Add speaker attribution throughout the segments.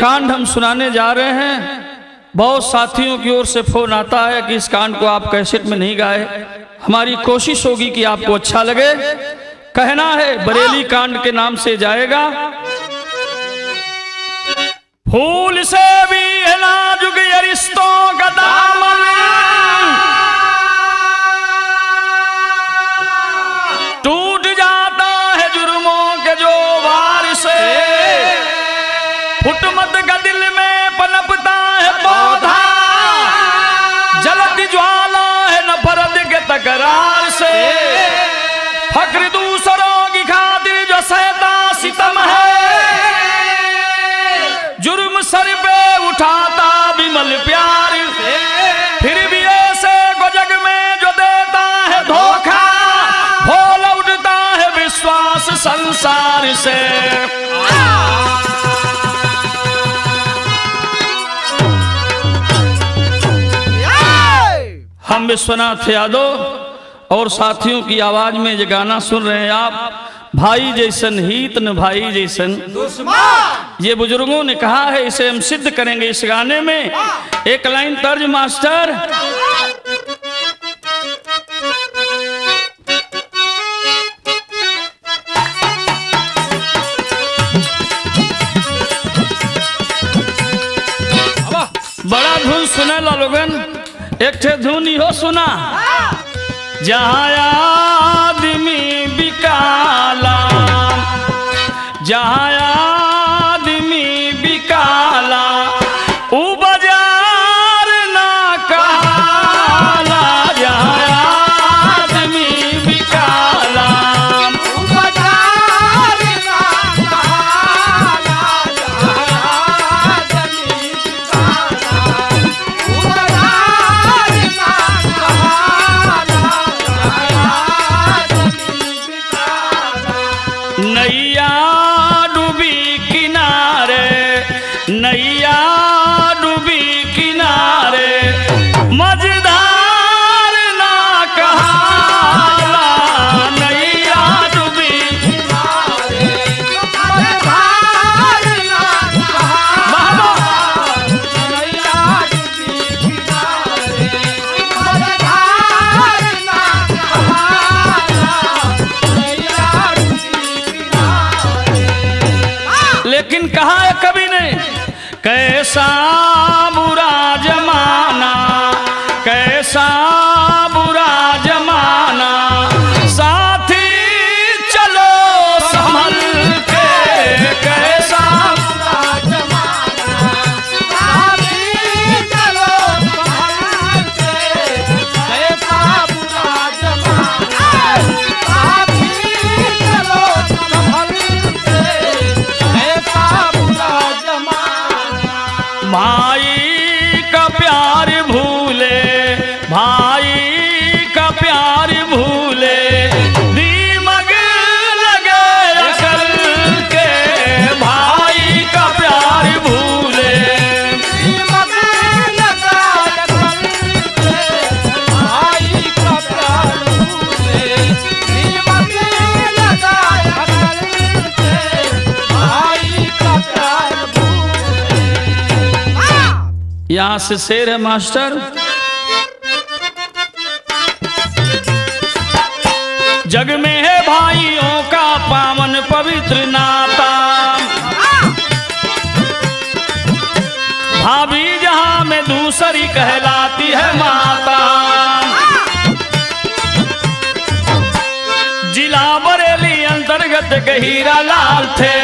Speaker 1: कांड हम सुनाने जा रहे हैं। बहुत साथियों की ओर से फोन आता है कि इस कांड को आप कैसेट में नहीं गाए। हमारी कोशिश होगी कि आपको अच्छा लगे। कहना है बरेली कांड के नाम से जाएगा। फूल से भी है नाजुक ये रिश्तों का दामन, टूट जाता है जुर्मों के जो वार से। फुटमत का दिल में पनपता है पौधा, जलती ज्वाला है नफरत के तकरार से। फक्र दूसरों की खातिर जो सहता सितम है, जुर्म सर पे उठाता विमल प्यार। फिर भी ऐसे को जग में जो देता है धोखा, हो लौटता है विश्वास संसार से। हम विश्वनाथ यादव और साथियों की आवाज में ये गाना सुन रहे हैं आप। भाई जैसन हित न भाई जैसन दुश्मन, ये बुजुर्गों ने कहा है। इसे हम सिद्ध करेंगे इस गाने में। एक लाइन तर्ज मास्टर। बड़ा धुन सुने ला लोगन, एक ठे धुन हो सुना। जहाँ आदमी बिकाला, जहाँ आदमी बिकाला, ऊ बाजार ना कहला। जहाँ आदमी बिकाला, ऊ बाजार ना कहला। जहाँ आदमी बिकाला, ऊ बाजार ना कहला। नैया डूबी किनारे, नैया डूबी किनारे, मझधार ना कहाला। नैया डूबी किनारे, मझधार ना कहाला। नैया डूबी किनारे, मझधार ना कहाला। नैया लेकिन कहा है कवि ने, कैसा बुरा जमाना, कैसा बुरा जमाना, साथी चलो संभल के। कैसा बुरा जमाना, साथी चलो संभल के। कैसा बुरा जमाना, साथी चलो संभल के। भाई का प्यार भूले, भाई का प्यार भूले, दीमक लगे अकल के। भाई का प्यार भूले, दीमक लगे अकल के। भाई का प्यार भूले, दीमक लगे अकल के। भाई का प्यार यहां से शेर है मास्टर। जग में है भाइयों का पावन पवित्र नाता, भाभी जहां में दूसरी कहलाती है माता। जिला बरेली अंतर्गत के हीरा लाल थे,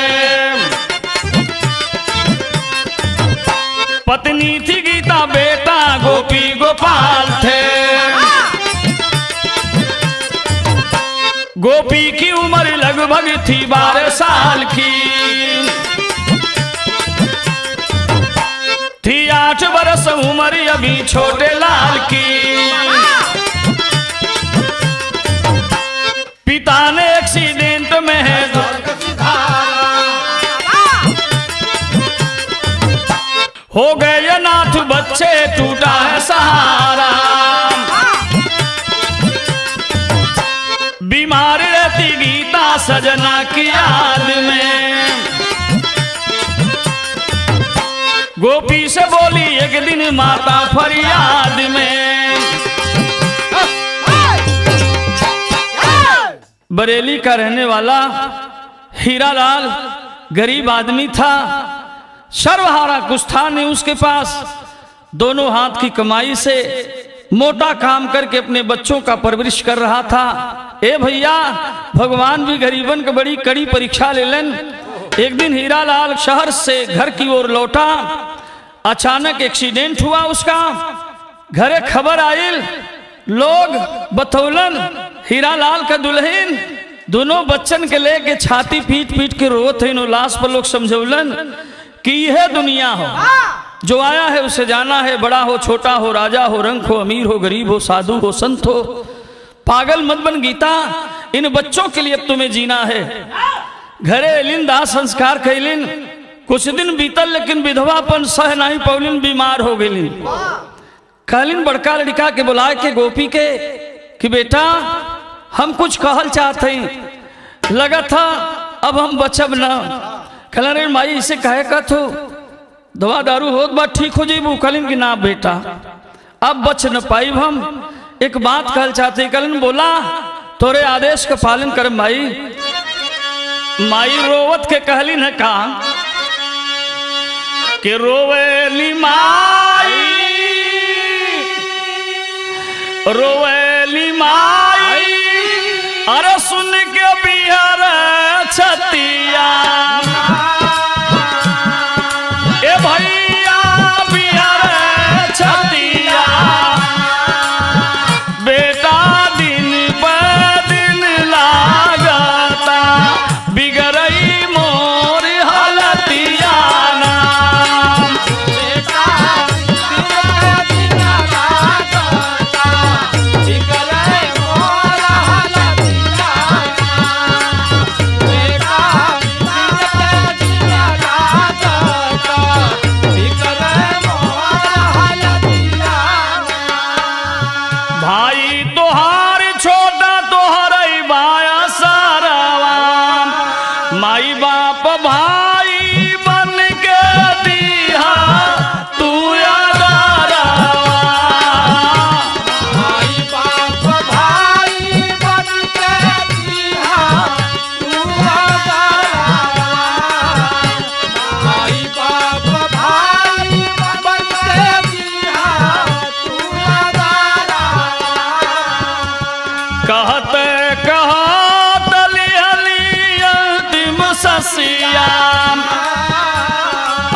Speaker 1: पत्नी थी गीता, बेटा गोपी गोपाल थे। गोपी की उम्र लगभग थी 12 साल की, थी 8 बरस उम्र अभी छोटे लाल की। पिता ने एक्सीडेंट में है हो गए अनाथ बच्चे, टूटा है सहारा। बीमार रहती गीता सजना की याद में, गोपी से बोली एक दिन माता फरियाद में। बरेली का रहने वाला हीरालाल गरीब आदमी था, सर्वहारा कुछ था नहीं उसके पास। दोनों हाथ की कमाई से मोटा काम करके अपने बच्चों का परवरिश कर रहा था। ए भैया, भगवान भी गरीबन की बड़ी कड़ी परीक्षा ले लेन। एक दिन हीरालाल शहर से घर की ओर लौटा, अचानक एक्सीडेंट हुआ उसका। घरे खबर आयल, लोग बतौलन हीरालाल का दुल्हन दोनों बच्चन के लेके छाती पीट पीट के रोत है। लाश पर लोग समझौलन कि यह दुनिया हो, जो आया है उसे जाना है, बड़ा हो छोटा हो, राजा हो रंग हो, अमीर हो गरीब हो, साधु हो संत हो, पागल मत बन गीता, इन बच्चों के लिए अब तुम्हें जीना है। घरे एलिन दाह संस्कार कैलिन, कुछ दिन बीतल लेकिन विधवापन सह नहीं पौलिन, बीमार हो गईलिन। कहलिन बड़का लड़का के बुलाए के गोपी के कि बेटा हम कुछ कहल चाहते हैं, लगा था अब हम बचब ना। कहलन रे माई इसे कहे का तो दवा दारू होत बात ठीक हो जाइबू। कहलिन कि ना बेटा अब बच न पाइब, हम एक बात कहल चाहते। कहलिन बोला, तोरे आदेश का पालन कर माई। माई रोवत के कहलिन है का कि रोवेली माई, रोवेली माई, अरे सुन के बिहार छतिया। ए भैया बिहार छतिया, बेटा दिन ब दिन लागता, बिगड़ई मोर हलतिया ना। बेटा दिन ब दिन लागता, बिगड़ई मोर हलतिया ना। बेटा दिन ब दिन लागता, बिगड़ई मोर हलतिया ना। भाई तोहार छोटा तोहर बाया सारावा, माई बाप भाई बन के दिया तू यादारावा। माई बाप भाई बन के दिया तू यादारावा। माई बाप भाई बन के दिया तू यादारावा। कहते कहत लिहली अंतिम ससिया,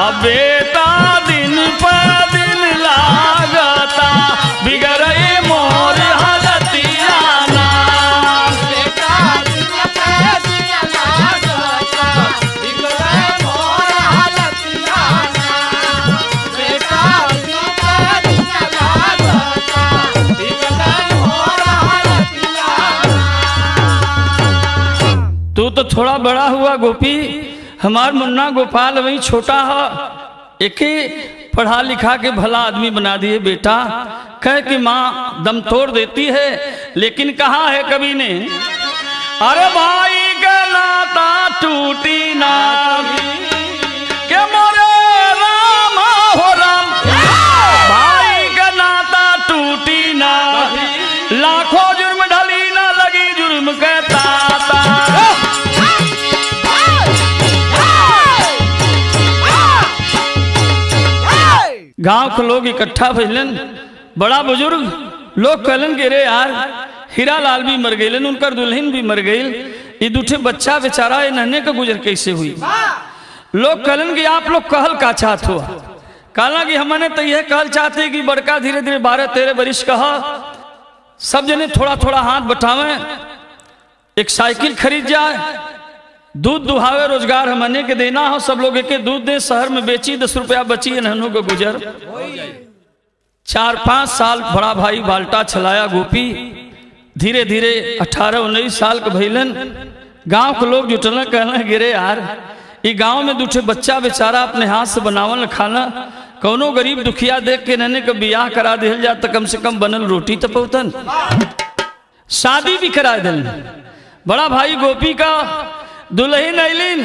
Speaker 1: अब बेटा दिन पर दिन लागता, बिगड़ई मोर हलतिया ना। बेटा दिन पर दिन लागता, बिगड़ई मोर हलतिया ना। बेटा दिन पर दिन लागता, बिगड़ई मोर हलतिया ना। तू तो थोड़ा बड़ा हुआ गोपी, हमार मुन्ना गोपाल वही छोटा है। एक ही पढ़ा लिखा के भला आदमी बना दिए बेटा। कह कि माँ दम तोड़ देती है, लेकिन कहा है कवि ने, अरे भाई का नाता टूटी ना के मोरे राम हो राम। भाई का नाता टूटी ना, लाखों जुर्म ढली ना लगी जुर्म के ताता। गांव के लोग इकट्ठा भइलन, बड़ा बुजुर्ग लोग कहलन कि रे यार हीरालाल भी मर गईलन, उनकर दुल्हन भी मर गई, ये दूठे बच्चा बेचारा ये नन्हे का गुजर कैसे हुई। लोग कहलन कि आप लोग कहल का चाहत हो। कहला कि हमने तो यह कहल चाहते कि बड़का धीरे धीरे 12-13 बरिश कहा, सब जने थोड़ा थोड़ा हाथ बटावे, एक साइकिल खरीद जाए, दूध दुहावे, रोजगार हमने के देना हो, सब लोग एक दूध दे, शहर में बेची, 10 रुपया बची, नहनों को गुजर। 4-5 साल बड़ा भाई बाल्टा चलाया गोपी, धीरे धीरे 18-19 साल के भैलन। गांव के लोग जुटना कहना गिरे यार ये गांव में दूठे बच्चा बेचारा अपने हाथ से बनावल खाना, कौनो गरीब दुखिया देख के नन्हे का बियाह करा दिल जा तो कम से कम बनल रोटी तो पौतन, शादी भी करा दिल। बड़ा भाई गोपी का दुल्हन अलिन,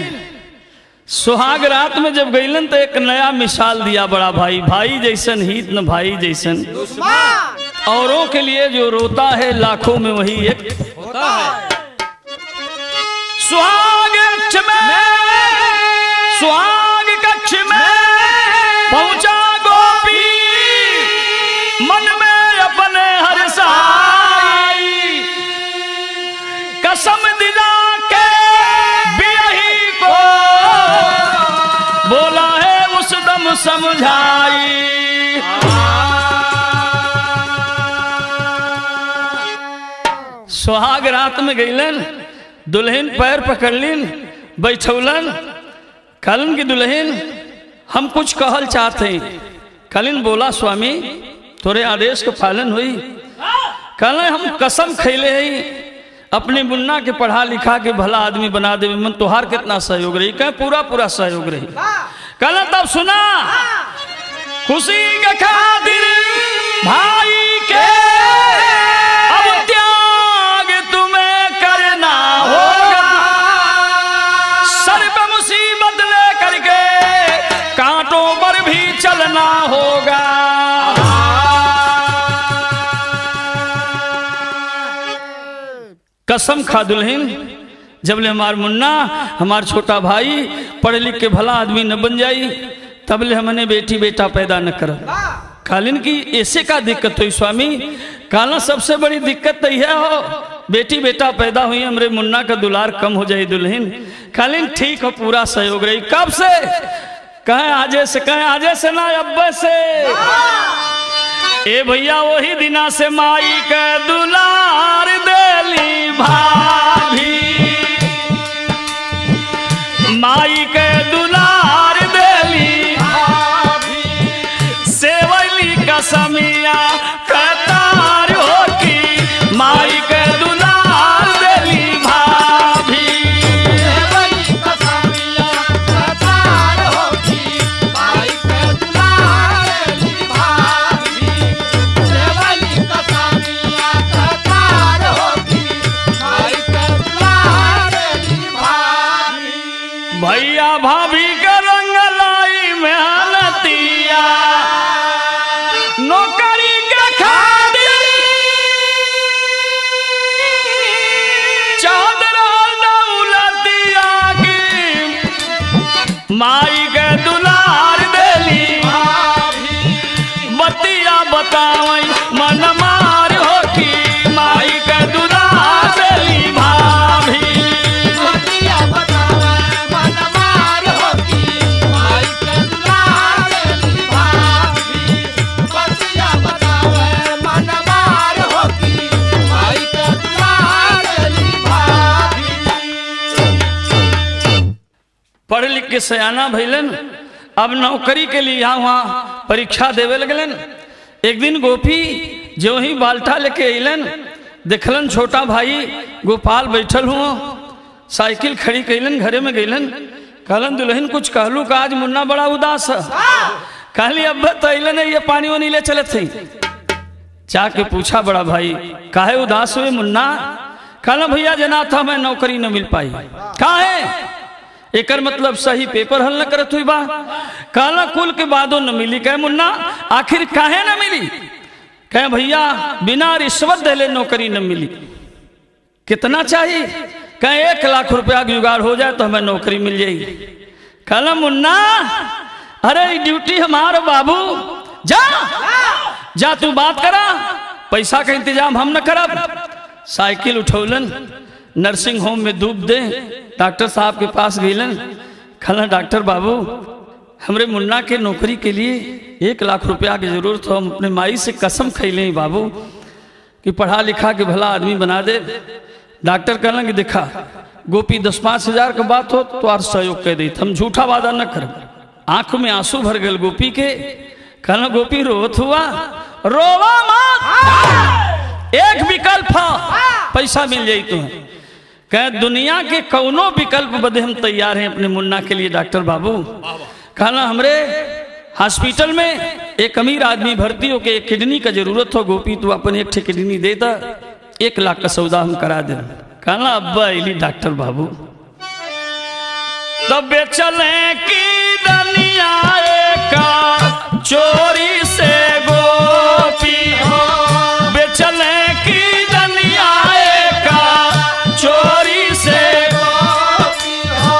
Speaker 1: सुहाग रात में जब गईलन तो एक नया मिसाल दिया बड़ा भाई, भाई जैसन हित न भाई जैसन दुश्मन। औरों के लिए जो रोता है लाखों में वही एक होता है। सुहाग कक्ष में पहुंचा गोपी, मन में अपने हर्षाई, कसम दिला के बिरही को बोला है उस दम समझाई। सुहाग रात में गईलन, दुल्हन पैर पकड़लिन, बैठौलन, कहलन की दुल्हन हम कुछ कहल चाहते हैं। कहलिन बोला स्वामी तोरे आदेश का पालन हुई। कहले हम कसम खैले हैं अपने मुन्ना के पढ़ा लिखा के भला आदमी बना देवे, मन तोहार कितना सहयोग रही। कह पूरा पूरा सहयोग रही। कहला तब सुना खुशी के खातिर भाई के अब त्याग तुम्हें करना होगा, सर पे मुसीबत ले करके कांटों पर भी चलना होगा। कसम खा दुल्हन, जब ले हमार मुन्ना हमार छोटा भाई पढ़ लिख के भला आदमी न बन जाई तब ले हमने बेटी बेटा पैदा न कर। कालिन की ऐसे का दिक्कत हुई स्वामी? काला सबसे बड़ी दिक्कत तो यह हो बेटी बेटा पैदा हुई हमरे मुन्ना का दुलार कम हो जाए दुल्हन। कालिन ठीक हो पूरा सहयोग रही। कब से? कहे आजे से ना अब्बे से। ए भैया वही दिना से माई के दुलार देली भाभी, माई के दुलार देली भाभी, सेवली कसमिया कतार होती, माई के दुलार देली भाभी, सेवली कसमिया कतार होती, माई के दुलार देली भाभी, सेवली कसमिया कतार होती, माई के दुलार देली भाभी। भैया भाभी का रंग लाई मेहनतिया, नौकरी के खातिर चादर दौलतिया की, माई के दुलार देली भाभी, बतिया बतावई मन मार होती, माई के दुलार देली भाभी, बतिया बतावई मन मार होती, माई के दुलार देली भाभी, बतिया बतावई मन मार होती, माई के दुलार देली भाभी। पढ़ लिख के सयाना भइलन, अब नौकरी के लिए यहाँ वहाँ परीक्षा देवे लगलन। एक दिन गोपी जो ही बाल्टा लेके अलन, देखलन छोटा भाई गोपाल बैठल हुआ, साइकिल खड़ी कैलन, घरे में गईलन। कहलन दुल्हन कुछ कहलू का आज मुन्ना बड़ा उदास है। कहली अब तो अलन ये पानी वानी ले चले थे। जाके पूछा बड़ा भाई काहे उदास हुए मुन्ना? कहला भैया जना था मैं नौकरी न मिल पाई। काहे? एकर मतलब सही पेपर हल न करत हुई बा। कहला कुल के बादों न मिली। कहे मुन्ना आखिर काहे न मिली? कहे भैया बिना रिश्वत देले नौकरी न मिली। कितना चाहिए? कहे 1 लाख रुपया जुगाड़ हो जाए तो हमें नौकरी मिल जाएगी। कहला मुन्ना अरे ड्यूटी हमारो बाबू, जा तू बात करा, पैसा का इंतजाम हम न करब। साइकिल उठौलन, नर्सिंग होम में डूब दे, डॉक्टर साहब के पास गईलन। कहला डॉक्टर बाबू हमरे मुन्ना के नौकरी के लिए 1 लाख रुपया की जरूरत हो। हम अपने माई से कसम खैले बाबू कि पढ़ा लिखा के भला आदमी बना दे। डॉक्टर कहला कि देखा गोपी 10-5 हजार का बात हो तो और सहयोग कह दी, हम झूठा वादा न कर। आंख में आंसू भर गए गोपी के। कहला गोपी रोत हुआ, रोवा मत, एक विकल्प पैसा मिल जाये तो। कह दुनिया के कौनो विकल्प बदे हम तैयार हैं अपने मुन्ना के लिए डॉक्टर बाबू। कहना हमरे हॉस्पिटल में एक अमीर आदमी भर्ती हो के एक किडनी का जरूरत हो, गोपी तू अपन एक ठे किडनी दे दा, 1 लाख का सौदा हम करा दे। कहना अब्बा इली डॉक्टर बाबू। तब चले की दुनिया का चोरी से गोपी हो, बेचले की दुनिया का चोरी से गोपी हो,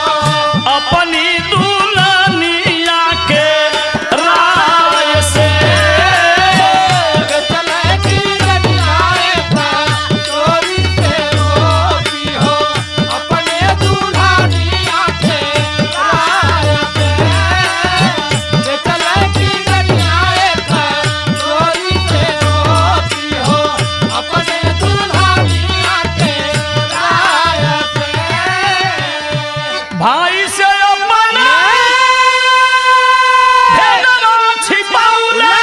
Speaker 1: अपनी दुल्हनिया के राय से
Speaker 2: बेचले की दुनिया का चोरी से गोपी हो, अपने दुल्हनिया के राय से। बेचले की दुनिया का चोरी से गोपी हो, अपने दुल्हनिया के राय से।
Speaker 1: भाई से अपना भेदवा छिपौले,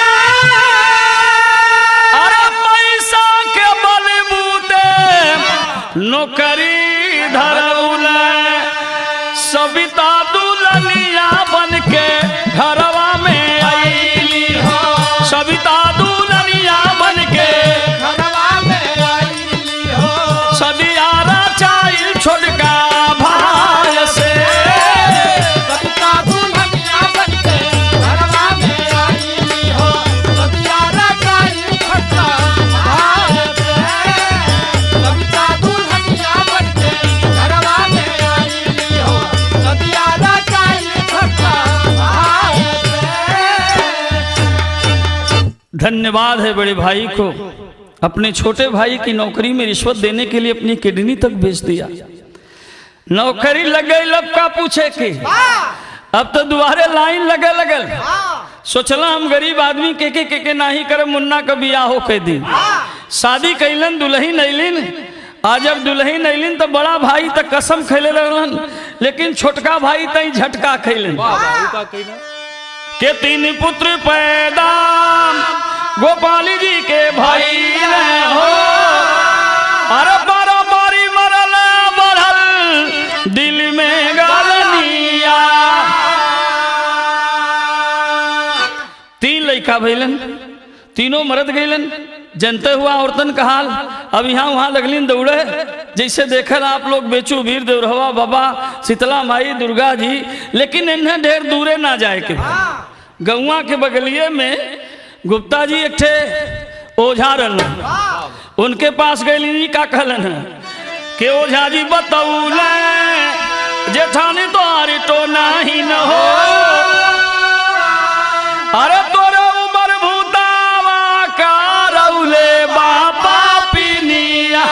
Speaker 1: अरे पैसा के बलबूते नौकरी धरौले, सविता दुल्हनिया बन के घरवा में आईली हो, सविता दुल्हनिया बन के
Speaker 2: घरवा में आईली हो,
Speaker 1: सदियारा चाइल छोटका भाई से
Speaker 2: सविता दुल्हनिया बन के घरवा में आईली हो, सदियारा चाइल छोटका भाई से। सविता दुल्हनिया बन के घरवा में आईली हो, सदियारा चाइल छोटका भाई से।
Speaker 1: धन्यवाद है बड़े भाई को, अपने छोटे भाई की नौकरी में रिश्वत देने के लिए अपनी किडनी तक बेच दिया। नौकरी लग गई, लब का पूछे के अब तो दोबारे लाइन लगे लगल। सोचला हम गरीब आदमी के नाही करे, मुन्ना का बियाह हो के दी। शादी कैलन, दुल्हन अइलिन। आज जब दुल्हन अइलिन तो बड़ा भाई तक कसम खैले लगलन, लेकिन छोटका भाई तई झटका खैलन के 3 पुत्र पैदा गोपाल जी के भाई ने हो, अरे बारी मरल बढ़ल दिल में गालनिया। 3 लड़का भैलन, तीनों मरद गईलन। जनते हुआ औरतन का हाल, अब यहाँ वहाँ लगलिन दौड़े। जैसे देखल आप लोग बेचू वीर देवरहवा बाबा, शीतला माई, दुर्गा जी, लेकिन इन्हें ढेर दूरे ना जाए के। गौवा के बगलिए में गुप्ता जी एक ठे ओझा रहन, उनके पास गईली। का कहलन है कि ओझा जी बतौले जेठानी तोरी तो नहीं न हो, अरे तोरे उमर भूतावा का रौले बापा पिनिया।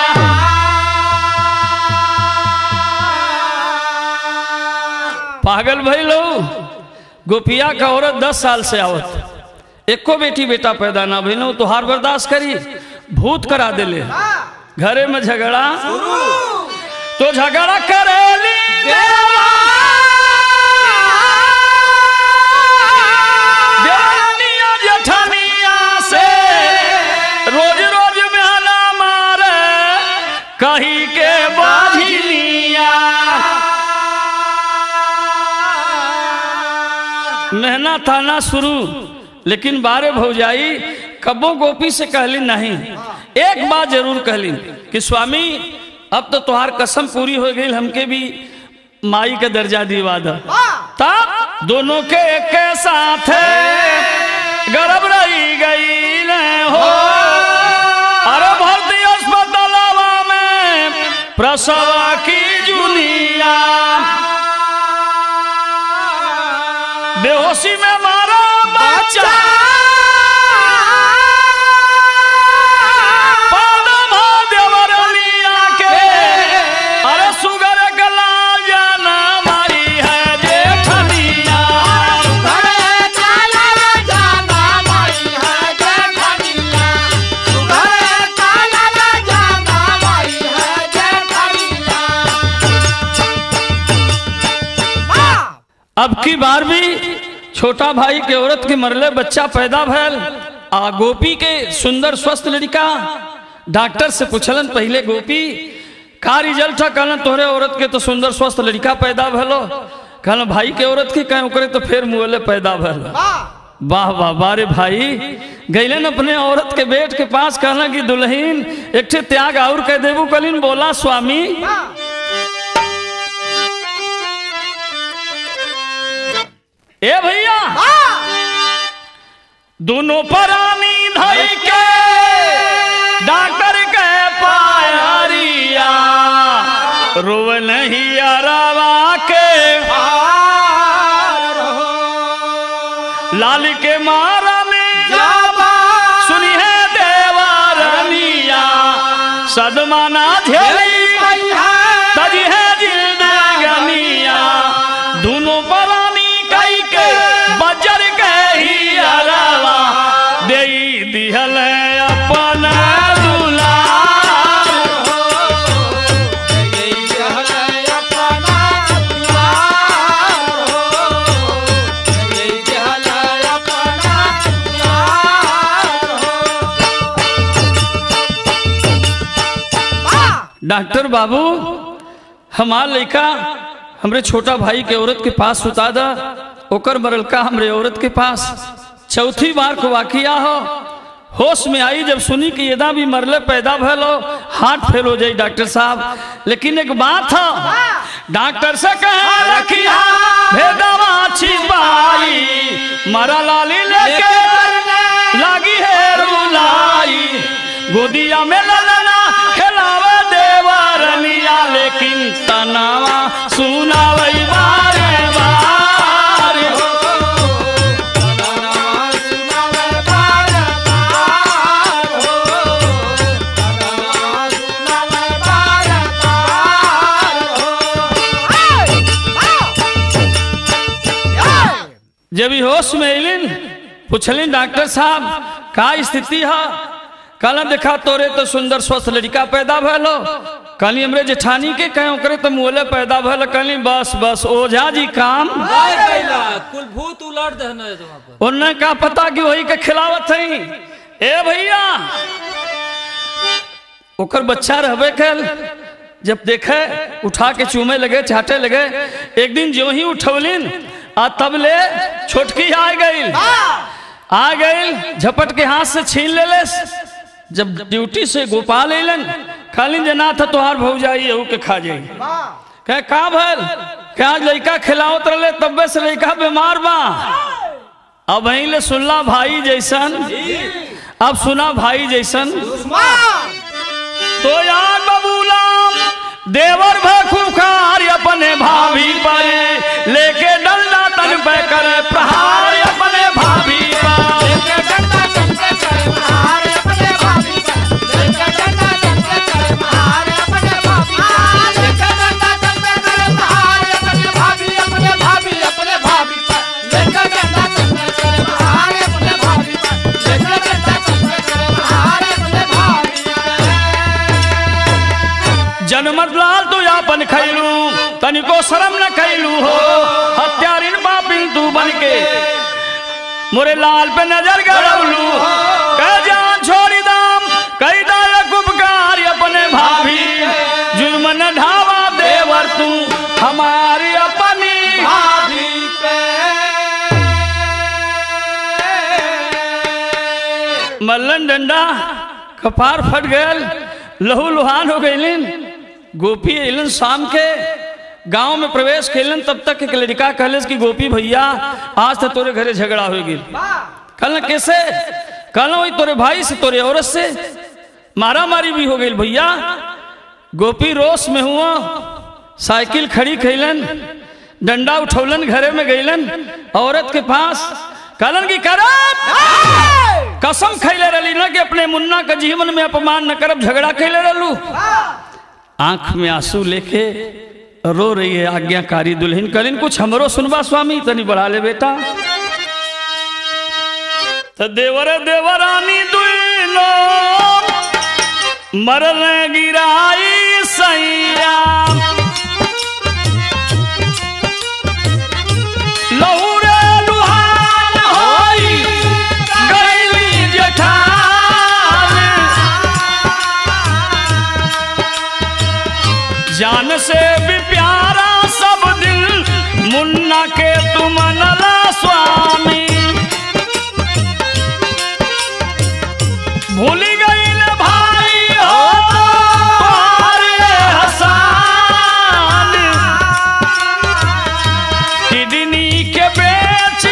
Speaker 1: पागल भइलो, गोपिया का औरत 10 साल से आवत, एको बेटी बेटा पैदा ना भइलो, तो हार बर्दाश्त करी, भूत करा देले। घरे में झगड़ा तो झगड़ा करेली देवनिया जेठनिया से, रोज रोज मेहना मारे कही के बाझिनिया। मेहना थाना शुरू, लेकिन बारे भौजाई कबो गोपी से कहली नहीं। एक बात जरूर कहली कि स्वामी अब तो तुहार कसम पूरी हो गई, हमके भी माई का दर्जा दिवा दा। तब दोनों के एक साथ गर्भ रही गई हो, अरे भर्ती अस्पतालवा में प्रसव की जुनिया। बेहोशी में मारा बच्चा, अरे सुगर गला जाना मारी है जेठनिया। अब की बार भी छोटा भाई के औरत के मरले बच्चा पैदा भैल। आ गोपी के सुंदर स्वस्थ लड़का डॉक्टर से पूछलन पहले, गोपी का रिजल्ट था? कहलन तोहरे औरत के तो सुंदर स्वस्थ लड़का पैदा भलो। कहलन भाई के औरत के कहें ओकरे तो फिर मुहले पैदा भल। वाह वाह बारे भाई। गैलन अपने औरत के बेट के पास, कहना कि दुल्हीन एक ठे त्याग और कह देबू। कलिन बोला स्वामी ए भैया दोनों परानी धई के डॉक्टर के पायरिया रोव नहीं अरवा के लाल के मारा में सुनी है देवारनिया सदमाना झेली तजी है जिंदगनिया दोनों परानी कई के बजर के ही अरवा दे दिहल अपना डॉक्टर बाबू हमार लड़का हमरे छोटा भाई के औरत के पास सुता दा ओकर मरलका हमरे औरत के पास चौथी बार को वाकिया हो होश में आई जब सुनी कि यदा भी मरले पैदा भलो हार्ट फेल हो जाए डॉक्टर साहब। लेकिन एक बात है डॉक्टर से कहा रखिया भेदवा छिपाई मरा लाली लेके लागी है रुलाई गोदिया में ललना खिलावा देवरनिया लेकिन तनावा सुनावई बारे बार जब होश में अलिन पूछलिन डॉक्टर साहब का स्थिति है कल देखा तोरे तो सुंदर स्वस्थ लड़का पैदा भलो कल हमरे जेठानी के कहो करे तो मुहले पैदा भल कल बस बस ओझा जी काम
Speaker 2: कुल भूत उलट देना
Speaker 1: उन्हें का पता कि वही के खिलावत है ए भैया ओकर बच्चा रहबे कल जब देखे उठा के चूमे लगे चाटे लगे एक दिन जो ही उठवलिन आ तब ले छोटकी आ गई झपट के हाथ से छीन ले जब ड्यूटी से गोपाल अलन खाली जना था तोहार भौजाई यहू के खा जाई कह का भल क्या लड़का खिलावत रहे तब्बे से लड़का बीमार बा अब वहीं ले सुनला भाई जैसन अब सुना भाई जैसन तो यार बबूलाम देवर भूखार अपने भाभी पर लेके डंडा तन पे करे प्रहार अपने भाभी पर लेके डंडा तन पे करे प्रहार अपने भाभी पर लेके डंडा तन पे करे प्रहार अपने भाभी पर लेके डंडा तन पे करे प्रहार अपने भाभी पर लेके डंडा तन पे करे प्रहार अपने भाभी पर लेके डंडा तन पे करे प्रहार अपने भाभी पर जनमत लाल तू यापन खैलू तनिको शर्म न कैलू हो हत्यारिन बापिन तू बन के मोरे लाल पे नजर गड़लू कह जान छोड़ी दाम कई दायक उपकार अपने भाभी जुर्म न ढावा देवर तू हमारी अपनी भाभी पे मल्लन डंडा कपार फट गयल लहू लुहान हो गईलिन गोपी अलन शाम के गांव में प्रवेश कैलन तब तक एक लड़का कहलस कि गोपी भैया आज तो तोरे घरे झगड़ा हो गई कल कैसे कल वही तोरे भाई से तोरे औरत से मारा मारी भी हो गई भैया गोपी रोष में हुआ साइकिल खड़ी कैलन डंडा उठौलन घरे में गईलन औरत के पास कलन की करब कसम खैले रही ना कि अपने मुन्ना का जीवन में अपमान न करब झगड़ा कैले रहलू आंख में आंसू लेके रो रही है आज्ञाकारी दुल्हन कलिन कुछ हमरो सुनबा स्वामी तनी बढ़ा ले बेटा तो देवर देवरानी दुनो मरल गिराई सैया लहुरे लुहान होई गईली जेठान जान से भी प्यारा सब दिल मुन्ना के तुम नला स्वामी भूली गई न भाई हो हसान किडनी के बेच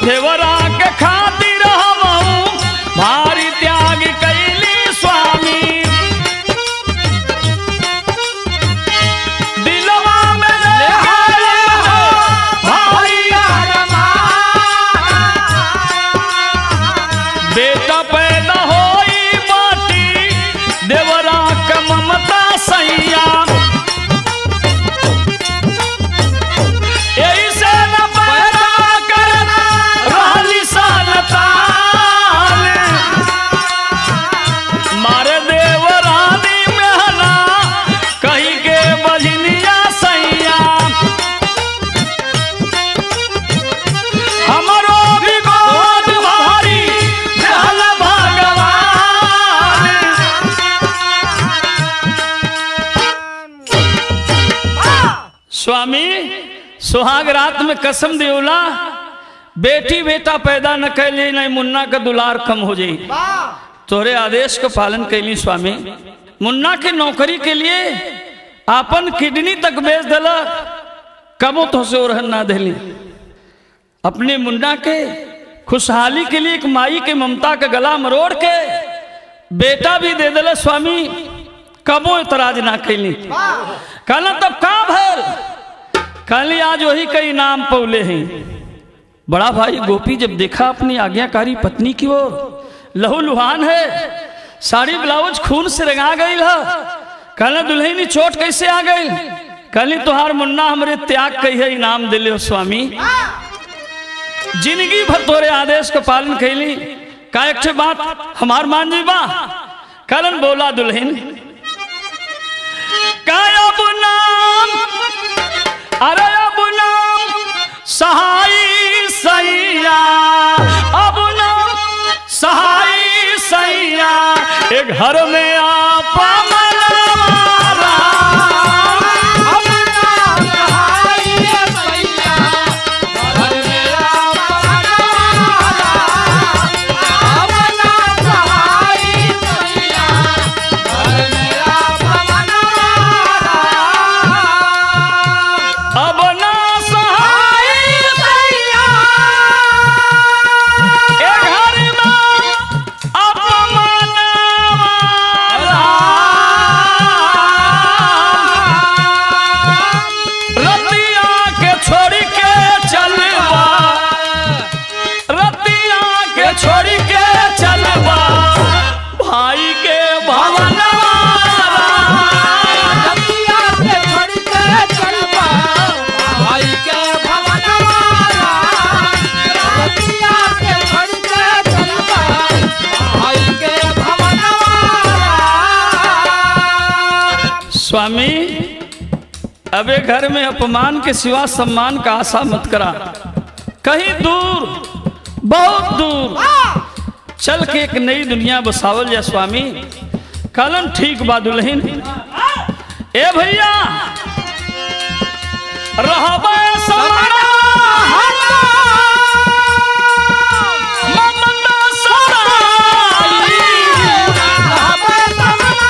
Speaker 1: देवरा के खातिर हमहू भारी त्याग कैली स्वामी दिलवा में भाई बेटा पैदा होई बाटी देवरा का ममता सैया यही से न पैदा करना रहली सालतान मारे देवरानी मेहना कहीं के बजनिया सैया हमरो भी गोद भारी रहल भगवान स्वामी सुहाग रात में कसम देवला बेटी बेटा पैदा न कैली नहीं मुन्ना का दुलार कम हो जाई तोरे आदेश को पालन कैली स्वामी मुन्ना के नौकरी के लिए आपन किडनी तक बेच दिला कबो तो से ओरहन ना दिली अपने मुन्ना के खुशहाली के लिए एक माई के ममता का गला मरोड़ के बेटा भी दे दिला स्वामी कबो इतराज ना कैली कहना तब का भर कहली आज वही कई नाम पौले हैं बड़ा भाई गोपी जब देखा अपनी आज्ञाकारी पत्नी की ओर लहू लुहान है साड़ी ब्लाउज खून से रंगा गई है कहना दुल्हनी चोट कैसे आ गई कहली तुहार मुन्ना हमरे त्याग कही है इनाम दिले हो स्वामी जिंदगी भर तोरे आदेश को पालन कैली का एक बात हमार मान जी बा कहलन बोला दुल्हन काया बुनाम अरे अब नाम सहाय सैया अब नाम सहाय सैया एक घर में आप मनवारा अब नाम सहाय सैया घर में आप मनवारा अब नाम सहाय सैया घर में आप मनवारा अब ना सहाय सैया ए घर में अपमानवारा रतिया के छोड़ के चलवा रतिया के छोड़ के चलवा भाई के भवनवारा रतिया के छोड़ के चलवा भाई के भवनवारा रतिया के छोड़ के चलवा भाई के भवनवारा स्वामी अबे घर में अपमान के सिवा सम्मान का आशा मत करा कहीं दूर बहुत दूर चल के एक नई दुनिया बसावल जा स्वामी कलन ठीक बा दुल्हन ए भैया रहबे समाना ममता सराई रहबे समाना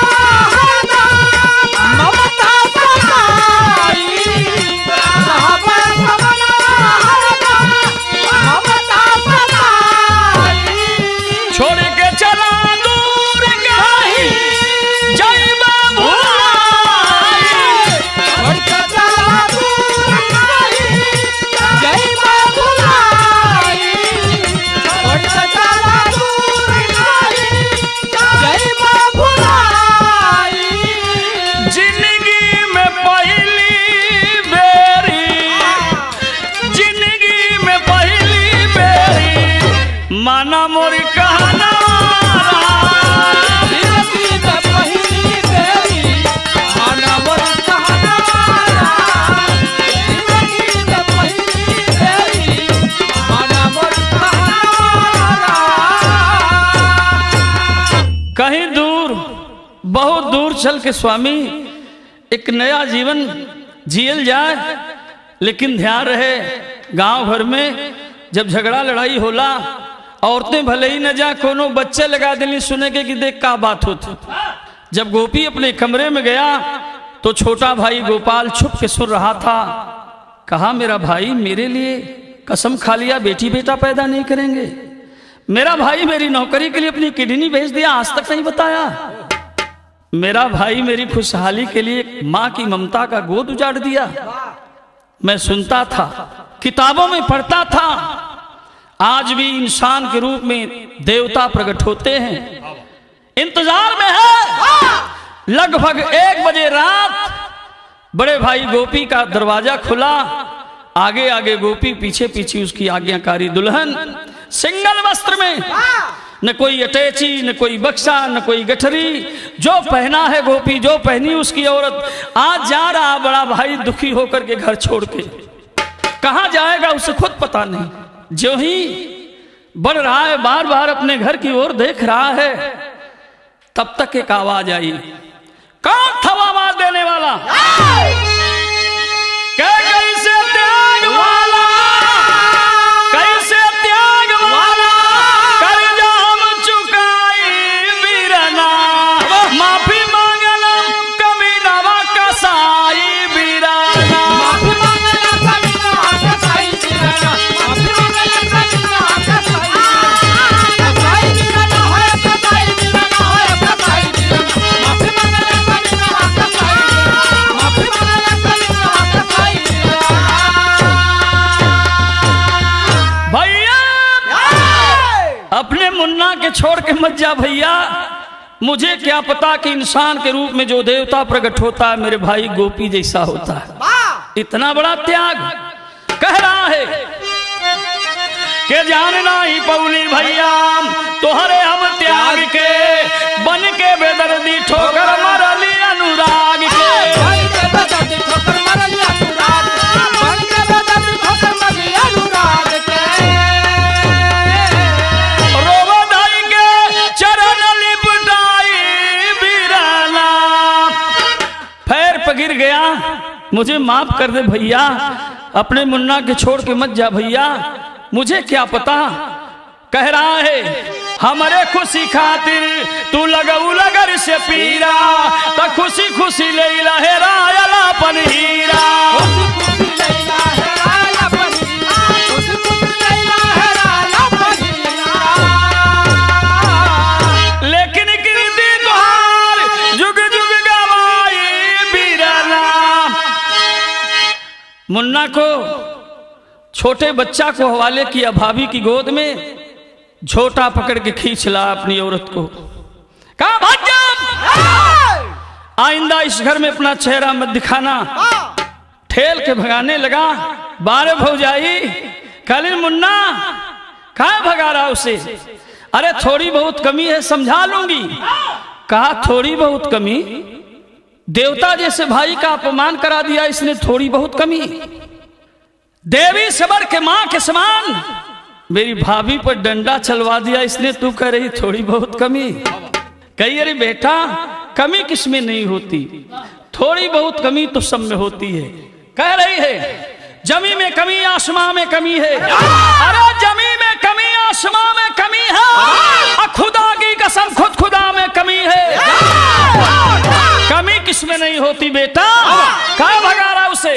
Speaker 1: ममता सराई रहबे समाना ममता सराई छोड़ के चला दूर कहीं जइबा भुलाई छोड़ के चला दूर कहीं जइबा भुलाई छोड़ के चला दूर कहीं जइबा भुलाई जिंदगी में पहली बेरी जिंदगी में पहली बेरी माना मोर कहना जिंदगी में पहली बेरी माना मोर कहना जिंदगी में पहली बेरी माना मोर कहना कहीं दूर बहुत दूर चल के स्वामी एक नया जीवन जियल जाए लेकिन ध्यान रहे गांव भर में जब झगड़ा लड़ाई होला औरतें भले ही न जा कोनो बच्चे लगा दिली सुने के कि देख का बात होती जब गोपी अपने कमरे में गया तो छोटा भाई गोपाल छुप के सुन रहा था कहा मेरा भाई मेरे लिए कसम खा लिया बेटी बेटा पैदा नहीं करेंगे। मेरा भाई मेरी नौकरी के लिए अपनी किडनी बेच दिया, आज तक नहीं बताया। मेरा भाई मेरी खुशहाली के लिए माँ की ममता का गोद उजाड़ दिया। मैं सुनता था, किताबों में पढ़ता था, आज भी इंसान के रूप में देवता प्रकट होते हैं। इंतजार में है। लगभग 1 बजे रात बड़े भाई गोपी का दरवाजा खुला, आगे आगे गोपी, पीछे पीछे उसकी आज्ञाकारी दुल्हन, सिंगल वस्त्र में, न कोई अटैची, न कोई बक्सा, न कोई गठरी, जो पहना है गोपी, जो पहनी उसकी औरत। आज जा रहा बड़ा भाई दुखी होकर के घर छोड़ के, कहां जाएगा उसे खुद पता नहीं। जो ही बढ़ रहा है, बार बार अपने घर की ओर देख रहा है, तब तक एक आवाज आई। कौन था आवाज देने वाला? कैसे त्याग वाला, कैसे त्याग वाला, कर्जा हम चुकाई बीरना, माफी मांगला कभी नवा कसाई बीरना, माफी मांगला कभी नवा कसाई बीरना, माफी मांगला कभी नवा कसाई बीरना, होय कसाई बीरना, होय कसाई बीरना, माफी मांगला कभी नवा कसाई बीरना, माफी मांगला कभी नवा कसाई बीरना। भैया अपने मुन्ना के छोड़ के मत जा भैया, मुझे क्या पता कि इंसान के रूप में जो देवता प्रकट होता है मेरे भाई गोपी जैसा होता है। इतना बड़ा त्याग कह रहा है कि जानना ही पौली भैया तोहरे हम त्याग के, बन के बेदर्दी ठोकर मरली अनुराग के, गिर गया, मुझे माफ कर दे भैया, अपने मुन्ना के छोड़ के मत जा भैया, मुझे क्या पता। कह रहा है हमारे खुशी खातिर तू लगऊ लगर से पीरा, तो खुशी खुशी ले लहरा अपन हीरा, लेकिन गिरती तुहार जुग जुग मुन्ना को, छोटे बच्चा को हवाले किया भाभी की गोद में, झोटा पकड़ के खींच ला अपनी औरत को, कहा भाग जा, आइंदा इस घर में अपना चेहरा मत दिखाना। ठेल के भगाने लगा। 12 भौजाई कालिन मुन्ना कहा भगा रहा उसे? अरे थोड़ी बहुत कमी है, समझा लूंगी। कहा थोड़ी बहुत कमी? देवता जैसे भाई का अपमान करा दिया इसने, थोड़ी बहुत कमी? देवी सबर के मां के समान मेरी भाभी पर डंडा चलवा दिया इसने, तू कह रही थोड़ी बहुत कमी? कही अरे बेटा कमी किसमें नहीं होती, थोड़ी बहुत कमी तो सब में होती है। कह रही है जमी में कमी आसमां में कमी है। अरे जमी में कमी आसमां में कमी है, खुदा की कसम खुद खुदा में कमी है। कमी किसमें नहीं होती बेटा? कहा भगा रहा उसे?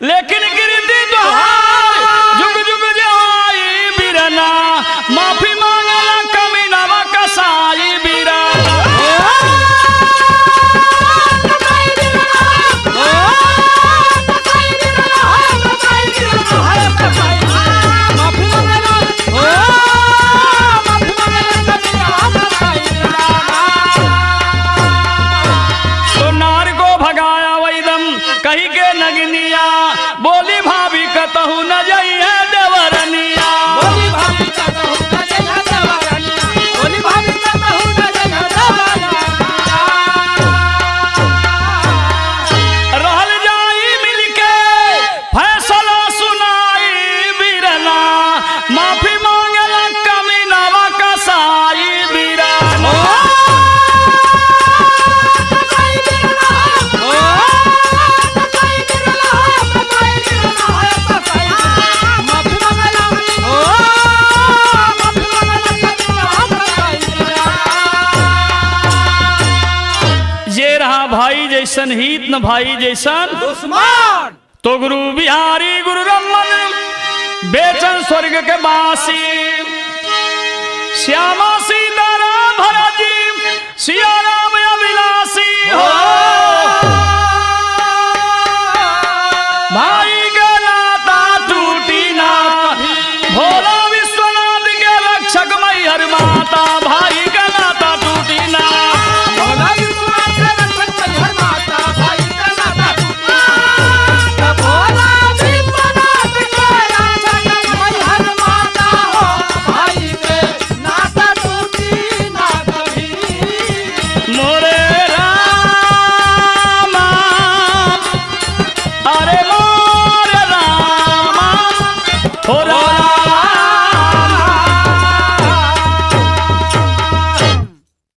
Speaker 1: लेकिन गिरती तुहार जुग जुग जो आई बीरना, माफी मांगला कमी नवा कसाई बीरना, कही के नगनिया बोली भाभी कतहु न जाइए देवरनिया, बोली भाभी कतहु न जाइए देवरनिया, बोली भाभी कतहु न जाइए देवरनिया, रहल जाई मिलके फैसला सुनाई बीरना, माफी मांगला कमी नवा कसाई बीरना, भाई जैसन हित न भाई जैसन दुश्मन। तो गुरु बिहारी गुरु रमन बेचन स्वर्ग के बासी श्यामा सीताराम भरजी सिया राम अविनाशी हो भाई का नाता टूटी ना भोला विश्वनाथ के रक्षक मैहर माता भाई का नाता टूटी ना
Speaker 3: भोला विश्वनाथ के रक्षक मैहर माता भाई का नाता टूटी ना भोला विश्वनाथ के रक्षक मैहर माता हो भाई के नाता टूटी ना कभी
Speaker 1: मोरे रामा अरे मोरे रामा हो